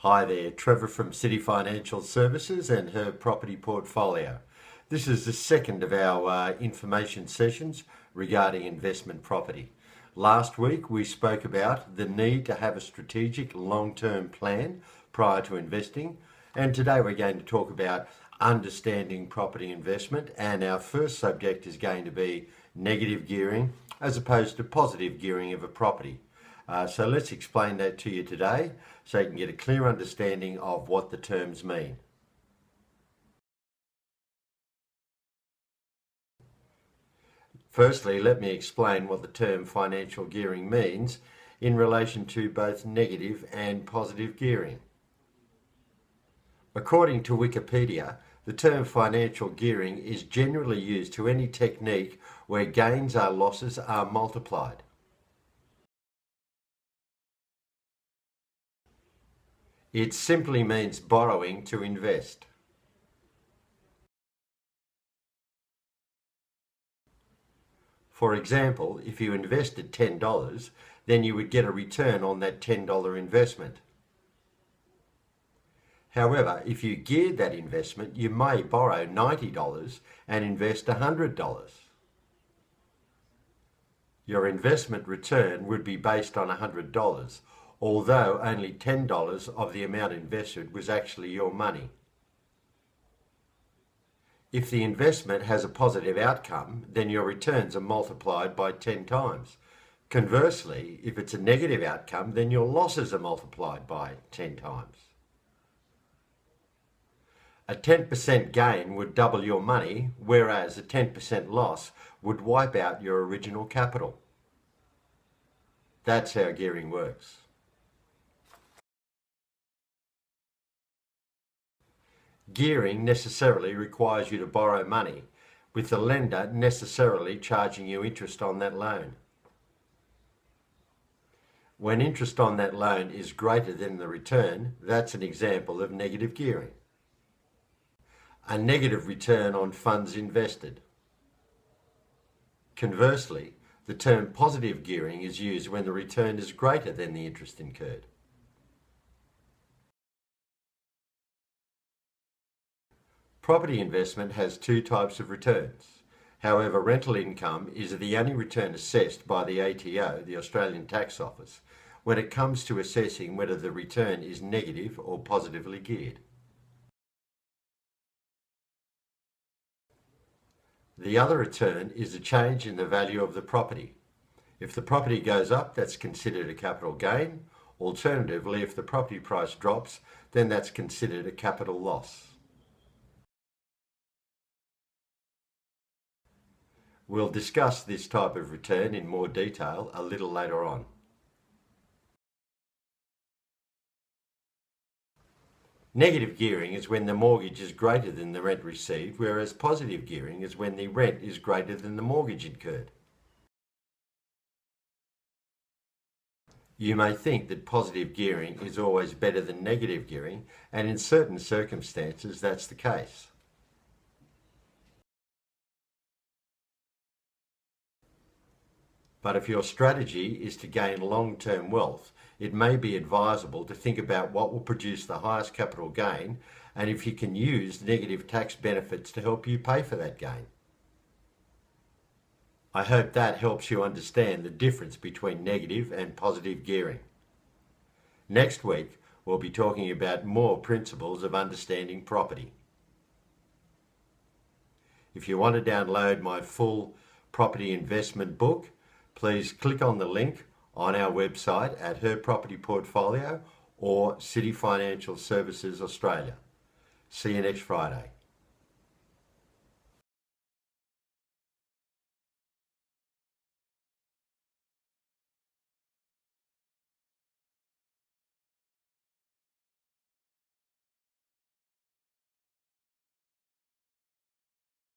Hi there, Trevor from City Financial Services and her property portfolio. This is the second of our information sessions regarding investment property. Last week we spoke about the need to have a strategic long-term plan prior to investing, and today we're going to talk about understanding property investment, and our first subject is going to be negative gearing as opposed to positive gearing of a property. So let's explain that to you today so you can get a clear understanding of what the terms mean. Firstly, let me explain what the term financial gearing means in relation to both negative and positive gearing. According to Wikipedia, the term financial gearing is generally used to any technique where gains or losses are multiplied. It simply means borrowing to invest. For example, if you invested $10, then you would get a return on that $10 investment. However, if you geared that investment, you may borrow $90 and invest $100. Your investment return would be based on $100, although only $10 of the amount invested was actually your money. If the investment has a positive outcome, then your returns are multiplied by 10 times. Conversely, if it's a negative outcome, then your losses are multiplied by 10 times. A 10% gain would double your money, whereas a 10% loss would wipe out your original capital. That's how gearing works. Gearing necessarily requires you to borrow money, with the lender necessarily charging you interest on that loan. When interest on that loan is greater than the return, that's an example of negative gearing. A negative return on funds invested. Conversely, the term positive gearing is used when the return is greater than the interest incurred. Property investment has two types of returns. However, rental income is the only return assessed by the ATO, the Australian Tax Office, when it comes to assessing whether the return is negative or positively geared. The other return is a change in the value of the property. If the property goes up, that's considered a capital gain. Alternatively, if the property price drops, then that's considered a capital loss. We'll discuss this type of return in more detail a little later on. Negative gearing is when the mortgage is greater than the rent received, whereas positive gearing is when the rent is greater than the mortgage incurred. You may think that positive gearing is always better than negative gearing, and in certain circumstances that's the case. But if your strategy is to gain long-term wealth, it may be advisable to think about what will produce the highest capital gain and if you can use negative tax benefits to help you pay for that gain. I hope that helps you understand the difference between negative and positive gearing. Next week, we'll be talking about more principles of understanding property. If you want to download my full property investment book, please click on the link on our website at Herpropertyportfolio or City Financial Services Australia. See you next Friday.